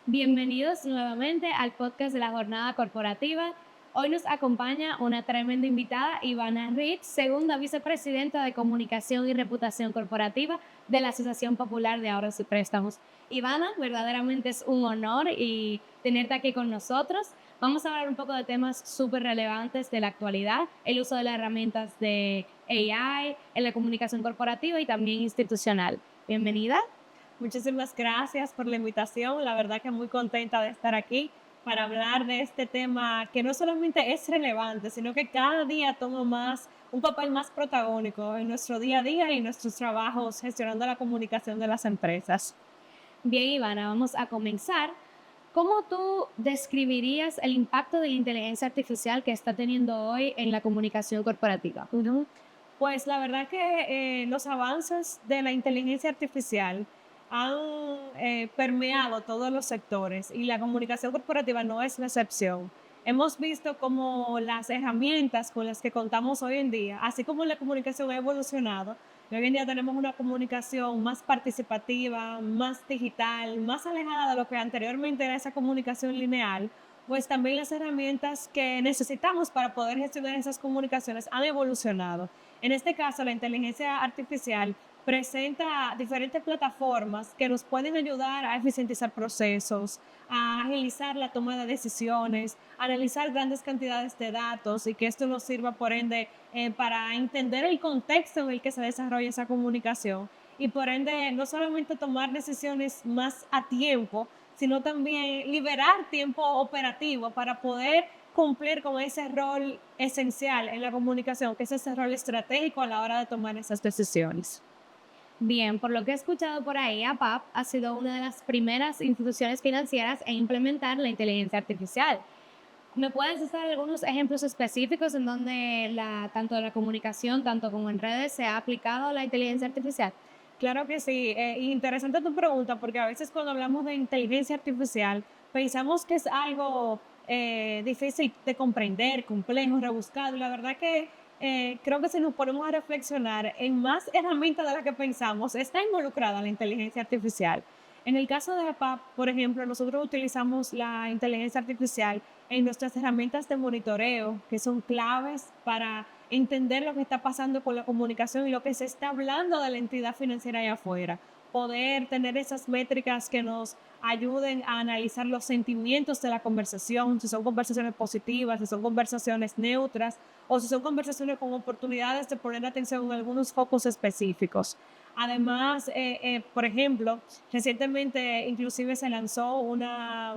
Bienvenidos nuevamente al podcast de la Jornada Corporativa. Hoy nos acompaña una tremenda invitada, Ivana Rich, segunda vicepresidenta de Comunicación y Reputación Corporativa de la Asociación Popular de Ahorros y Préstamos. Ivana, verdaderamente es un honor y tenerte aquí con nosotros. Vamos a hablar un poco de temas súper relevantes de la actualidad, el uso de las herramientas de AI en la comunicación corporativa y también institucional. Bienvenida. Muchísimas gracias por la invitación. La verdad que muy contenta de estar aquí para hablar de este tema que no solamente es relevante, sino que cada día toma un papel más protagónico en nuestro día a día y en nuestros trabajos gestionando la comunicación de las empresas. Bien, Ivana, vamos a comenzar. ¿Cómo tú describirías el impacto de la inteligencia artificial que está teniendo hoy en la comunicación corporativa? Pues la verdad que los avances de la inteligencia artificial han permeado todos los sectores y la comunicación corporativa no es la excepción. Hemos visto cómo las herramientas con las que contamos hoy en día, así como la comunicación ha evolucionado, y hoy en día tenemos una comunicación más participativa, más digital, más alejada de lo que anteriormente era esa comunicación lineal, pues también las herramientas que necesitamos para poder gestionar esas comunicaciones han evolucionado. En este caso, la inteligencia artificial presenta diferentes plataformas que nos pueden ayudar a eficientizar procesos, a agilizar la toma de decisiones, a analizar grandes cantidades de datos y que esto nos sirva, por ende, para entender el contexto en el que se desarrolla esa comunicación y, por ende, no solamente tomar decisiones más a tiempo, sino también liberar tiempo operativo para poder cumplir con ese rol esencial en la comunicación, que es ese rol estratégico a la hora de tomar esas decisiones. Bien, por lo que he escuchado por ahí, APAP ha sido una de las primeras instituciones financieras en implementar la inteligencia artificial. ¿Me puedes dar algunos ejemplos específicos en donde tanto la comunicación, tanto como en redes, se ha aplicado la inteligencia artificial? Claro que sí. Interesante tu pregunta, porque a veces cuando hablamos de inteligencia artificial pensamos que es algo difícil de comprender, complejo, rebuscado. Y la verdad que creo que si nos ponemos a reflexionar en más herramientas de las que pensamos, está involucrada la inteligencia artificial. En el caso de APAP, por ejemplo, nosotros utilizamos la inteligencia artificial en nuestras herramientas de monitoreo, que son claves para entender lo que está pasando con la comunicación y lo que se está hablando de la entidad financiera allá afuera. Poder tener esas métricas que nos ayuden a analizar los sentimientos de la conversación, si son conversaciones positivas, si son conversaciones neutras o si son conversaciones con oportunidades de poner atención en algunos focos específicos. Además, por ejemplo, recientemente inclusive se lanzó una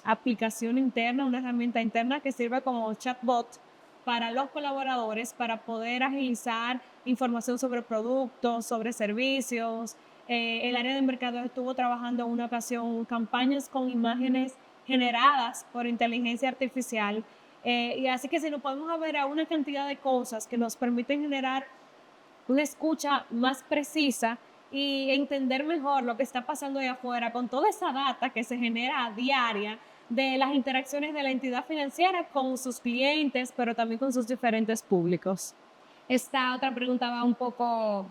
aplicación interna, una herramienta interna que sirve como chatbot para los colaboradores para poder agilizar información sobre productos, sobre servicios. El área de mercado estuvo trabajando en una ocasión campañas con imágenes generadas por inteligencia artificial. Y así que si nos podemos ver a una cantidad de cosas que nos permiten generar una escucha más precisa y entender mejor lo que está pasando ahí afuera con toda esa data que se genera a diaria de las interacciones de la entidad financiera con sus clientes, pero también con sus diferentes públicos. Esta otra pregunta va un poco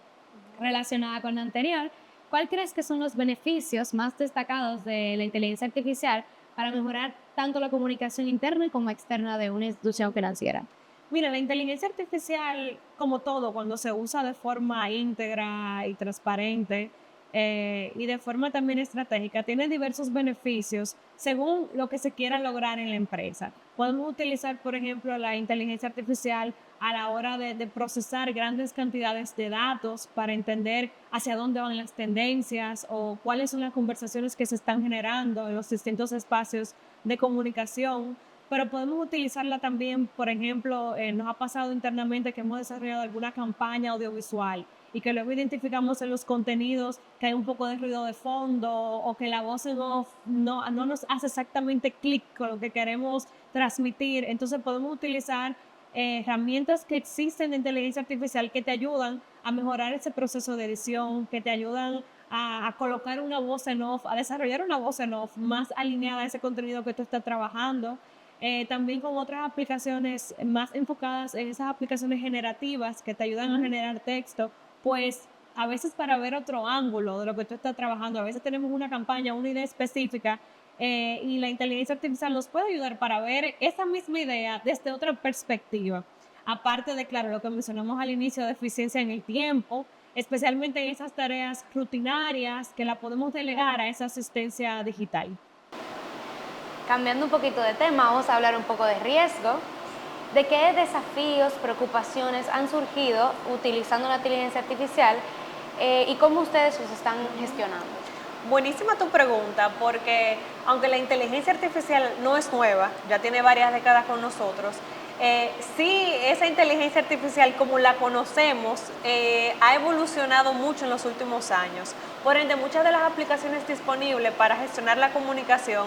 relacionada con la anterior. ¿Cuál crees que son los beneficios más destacados de la inteligencia artificial para mejorar tanto la comunicación interna como externa de una institución financiera? Mira, la inteligencia artificial, como todo, cuando se usa de forma íntegra y transparente y de forma también estratégica, tiene diversos beneficios según lo que se quiera lograr en la empresa. Podemos utilizar, por ejemplo, la inteligencia artificial a la hora de procesar grandes cantidades de datos para entender hacia dónde van las tendencias o cuáles son las conversaciones que se están generando en los distintos espacios de comunicación, pero podemos utilizarla también, por ejemplo, nos ha pasado internamente que hemos desarrollado alguna campaña audiovisual y que luego identificamos en los contenidos que hay un poco de ruido de fondo o que la voz en off no nos hace exactamente clic con lo que queremos transmitir. Entonces podemos utilizar herramientas que existen de inteligencia artificial que te ayudan a mejorar ese proceso de edición, que te ayudan a colocar una voz en off, a desarrollar una voz en off más alineada a ese contenido que tú estás trabajando. también con otras aplicaciones más enfocadas en esas aplicaciones generativas que te ayudan a generar texto, pues a veces para ver otro ángulo de lo que tú estás trabajando, a veces tenemos una campaña, una idea específica, y la inteligencia artificial nos puede ayudar para ver esa misma idea desde otra perspectiva. Aparte de, claro, lo que mencionamos al inicio de eficiencia en el tiempo, especialmente en esas tareas rutinarias que la podemos delegar a esa asistencia digital. Cambiando un poquito de tema, vamos a hablar un poco de riesgo. ¿De qué desafíos, preocupaciones han surgido utilizando la inteligencia artificial y cómo ustedes los están gestionando? Buenísima tu pregunta, porque aunque la inteligencia artificial no es nueva, ya tiene varias décadas con nosotros, sí, esa inteligencia artificial como la conocemos ha evolucionado mucho en los últimos años. Por ende, muchas de las aplicaciones disponibles para gestionar la comunicación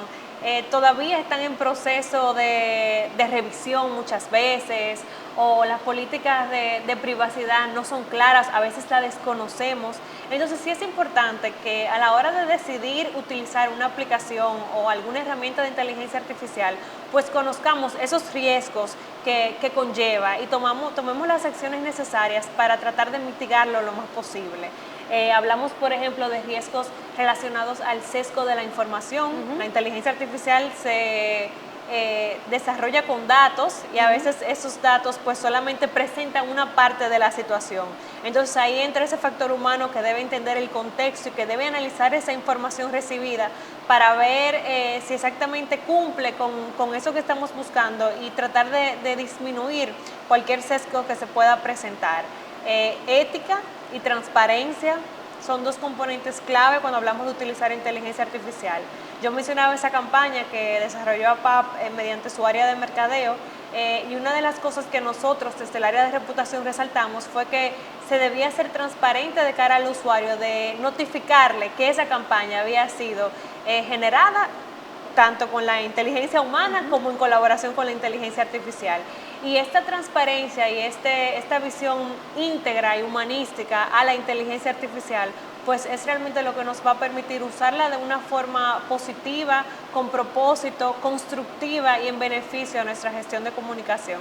todavía están en proceso de revisión muchas veces, o las políticas de privacidad no son claras, a veces la desconocemos. Entonces sí es importante que a la hora de decidir utilizar una aplicación o alguna herramienta de inteligencia artificial, pues conozcamos esos riesgos que conlleva y tomemos las acciones necesarias para tratar de mitigarlo lo más posible. Hablamos, por ejemplo, de riesgos relacionados al sesgo de la información. La inteligencia artificial se desarrolla con datos y a veces esos datos pues solamente presentan una parte de la situación. Entonces ahí entra ese factor humano que debe entender el contexto y que debe analizar esa información recibida para ver si exactamente cumple con eso que estamos buscando y tratar de disminuir cualquier sesgo que se pueda presentar. Ética y transparencia son dos componentes clave cuando hablamos de utilizar inteligencia artificial. Yo mencionaba esa campaña que desarrolló APAP mediante su área de mercadeo, y una de las cosas que nosotros desde el área de reputación resaltamos fue que se debía ser transparente de cara al usuario, de notificarle que esa campaña había sido generada tanto con la inteligencia humana como en colaboración con la inteligencia artificial. Y esta transparencia y esta visión íntegra y humanística a la inteligencia artificial, pues es realmente lo que nos va a permitir usarla de una forma positiva, con propósito, constructiva y en beneficio de nuestra gestión de comunicación.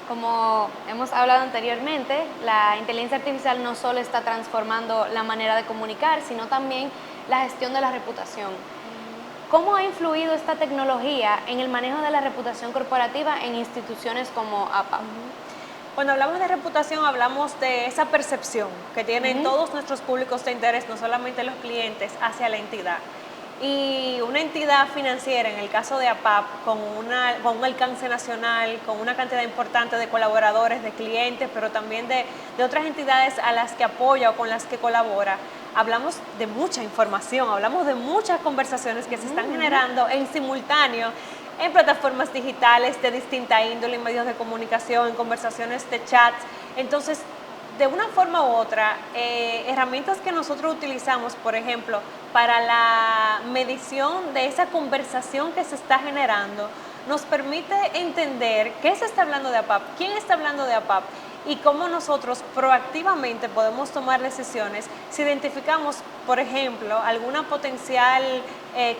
Como hemos hablado anteriormente, la inteligencia artificial no solo está transformando la manera de comunicar, sino también la gestión de la reputación. ¿Cómo ha influido esta tecnología en el manejo de la reputación corporativa en instituciones como APAP? Cuando hablamos de reputación, hablamos de esa percepción que tienen todos nuestros públicos de interés, no solamente los clientes, hacia la entidad. Y una entidad financiera, en el caso de APAP, con un alcance nacional, con una cantidad importante de colaboradores, de clientes, pero también de otras entidades a las que apoya o con las que colabora, hablamos de mucha información, hablamos de muchas conversaciones que se están generando en simultáneo en plataformas digitales de distinta índole, en medios de comunicación, en conversaciones de chats. Entonces, de una forma u otra, herramientas que nosotros utilizamos, por ejemplo, para la medición de esa conversación que se está generando, nos permite entender qué se está hablando de APAP, quién está hablando de APAP y cómo nosotros proactivamente podemos tomar decisiones si identificamos, por ejemplo, alguna potencial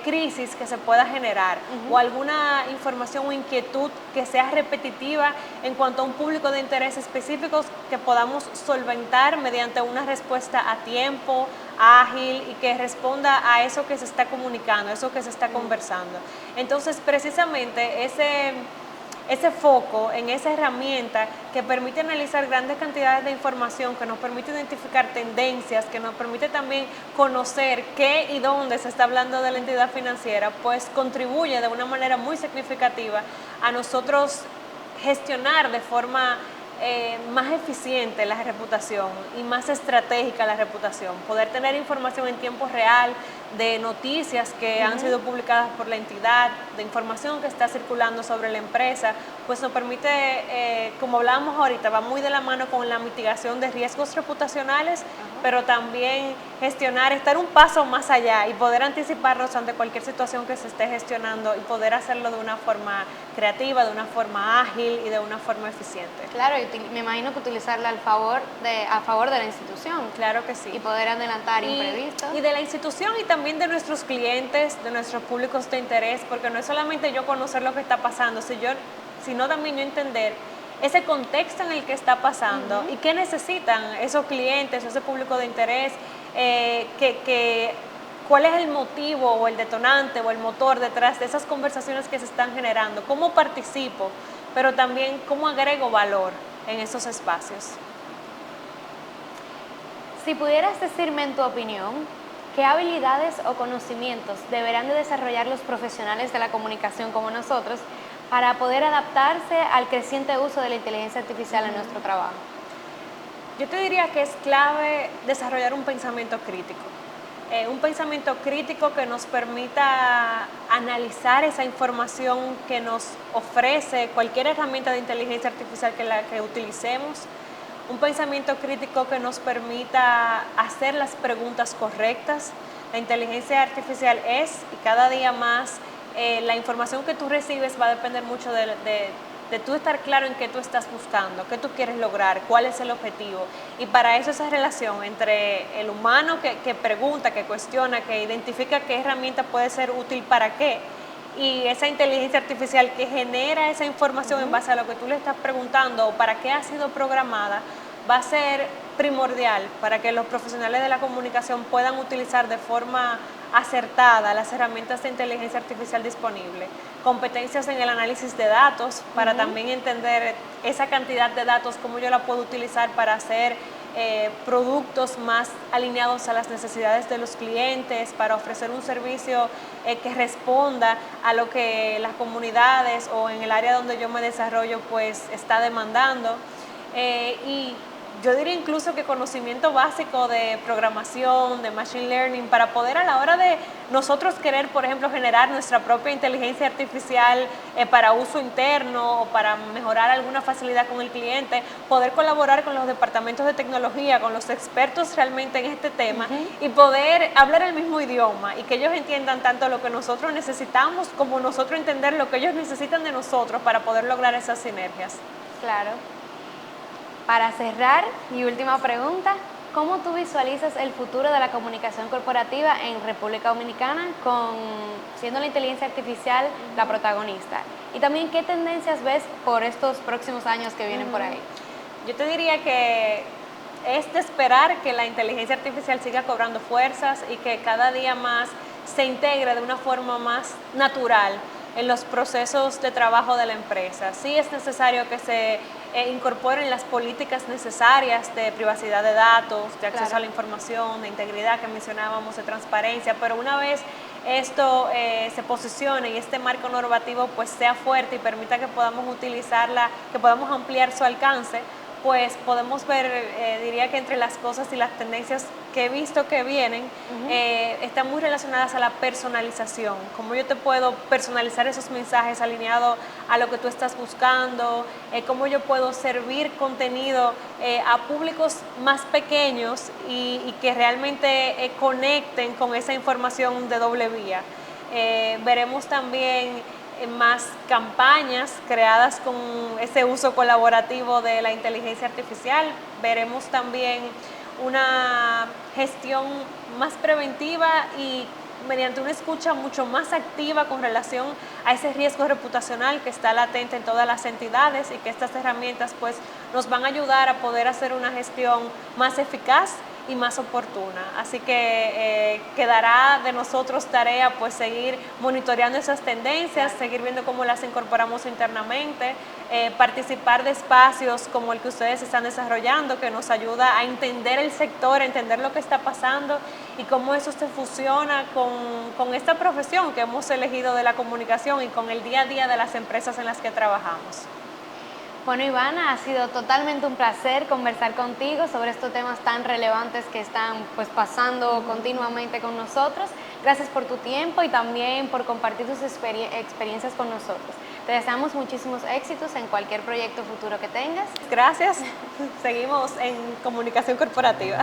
crisis que se pueda generar o alguna información o inquietud que sea repetitiva en cuanto a un público de interés específicos que podamos solventar mediante una respuesta a tiempo, ágil y que responda a eso que se está comunicando, eso que se está conversando. Entonces, precisamente ese foco en esa herramienta que permite analizar grandes cantidades de información, que nos permite identificar tendencias, que nos permite también conocer qué y dónde se está hablando de la entidad financiera, pues contribuye de una manera muy significativa a nosotros gestionar de forma más eficiente la reputación y más estratégica la reputación, poder tener información en tiempo real de noticias que han sido publicadas por la entidad, de información que está circulando sobre la empresa, pues nos permite, como hablábamos ahorita, va muy de la mano con la mitigación de riesgos reputacionales pero también gestionar, estar un paso más allá y poder anticiparnos ante cualquier situación que se esté gestionando y poder hacerlo de una forma creativa, de una forma ágil y de una forma eficiente. Claro, y me imagino que utilizarla a favor de la institución. Claro que sí. Y poder adelantar imprevistos. Y de la institución y también de nuestros clientes, de nuestros públicos de interés, porque no es solamente yo conocer lo que está pasando, sino también yo entender ese contexto en el que está pasando y qué necesitan esos clientes, ese público de interés, cuál es el motivo o el detonante o el motor detrás de esas conversaciones que se están generando, cómo participo, pero también cómo agrego valor en esos espacios. Si pudieras decirme en tu opinión, ¿qué habilidades o conocimientos deberán de desarrollar los profesionales de la comunicación como nosotros para poder adaptarse al creciente uso de la inteligencia artificial en nuestro trabajo? Yo te diría que es clave desarrollar un pensamiento crítico. Un pensamiento crítico que nos permita analizar esa información que nos ofrece cualquier herramienta de inteligencia artificial que utilicemos. Un pensamiento crítico que nos permita hacer las preguntas correctas. La inteligencia artificial es, y cada día más, la información que tú recibes va a depender mucho de tú estar claro en qué tú estás buscando, qué tú quieres lograr, cuál es el objetivo. Y para eso esa relación entre el humano que pregunta, que cuestiona, que identifica qué herramienta puede ser útil para qué, y esa inteligencia artificial que genera esa información en base a lo que tú le estás preguntando o para qué ha sido programada, va a ser primordial para que los profesionales de la comunicación puedan utilizar de forma acertada las herramientas de inteligencia artificial disponibles. Competencias en el análisis de datos para también entender esa cantidad de datos, cómo yo la puedo utilizar para hacer productos más alineados a las necesidades de los clientes, para ofrecer un servicio que responda a lo que las comunidades o en el área donde yo me desarrollo pues está demandando. Y yo diría incluso que conocimiento básico de programación, de machine learning, para poder a la hora de nosotros querer, por ejemplo, generar nuestra propia inteligencia artificial para uso interno o para mejorar alguna facilidad con el cliente, poder colaborar con los departamentos de tecnología, con los expertos realmente en este tema y poder hablar el mismo idioma y que ellos entiendan tanto lo que nosotros necesitamos como nosotros entender lo que ellos necesitan de nosotros para poder lograr esas sinergias. Claro. Para cerrar, mi última pregunta, ¿cómo tú visualizas el futuro de la comunicación corporativa en República Dominicana siendo la inteligencia artificial la protagonista? Y también, ¿qué tendencias ves por estos próximos años que vienen por ahí? Yo te diría que es de esperar que la inteligencia artificial siga cobrando fuerzas y que cada día más se integre de una forma más natural en los procesos de trabajo de la empresa. Sí es necesario que se incorporen las políticas necesarias de privacidad de datos, de acceso a la información, de integridad que mencionábamos, de transparencia, pero una vez esto se posicione y este marco normativo pues sea fuerte y permita que podamos utilizarla, que podamos ampliar su alcance, pues podemos ver, diría que entre las cosas y las tendencias que he visto que vienen, están muy relacionadas a la personalización. Cómo yo te puedo personalizar esos mensajes alineados a lo que tú estás buscando, cómo yo puedo servir contenido a públicos más pequeños y que realmente conecten con esa información de doble vía. Veremos también más campañas creadas con ese uso colaborativo de la inteligencia artificial. Veremos también una gestión más preventiva y mediante una escucha mucho más activa con relación a ese riesgo reputacional que está latente en todas las entidades y que estas herramientas pues nos van a ayudar a poder hacer una gestión más eficaz y más oportuna. Así que quedará de nosotros tarea pues seguir monitoreando esas tendencias, seguir viendo cómo las incorporamos internamente, participar de espacios como el que ustedes están desarrollando, que nos ayuda a entender el sector, a entender lo que está pasando y cómo eso se fusiona con esta profesión que hemos elegido de la comunicación y con el día a día de las empresas en las que trabajamos. Bueno, Ivana, ha sido totalmente un placer conversar contigo sobre estos temas tan relevantes que están pues pasando continuamente con nosotros. Gracias por tu tiempo y también por compartir tus experiencias con nosotros. Te deseamos muchísimos éxitos en cualquier proyecto futuro que tengas. Gracias. Seguimos en comunicación corporativa.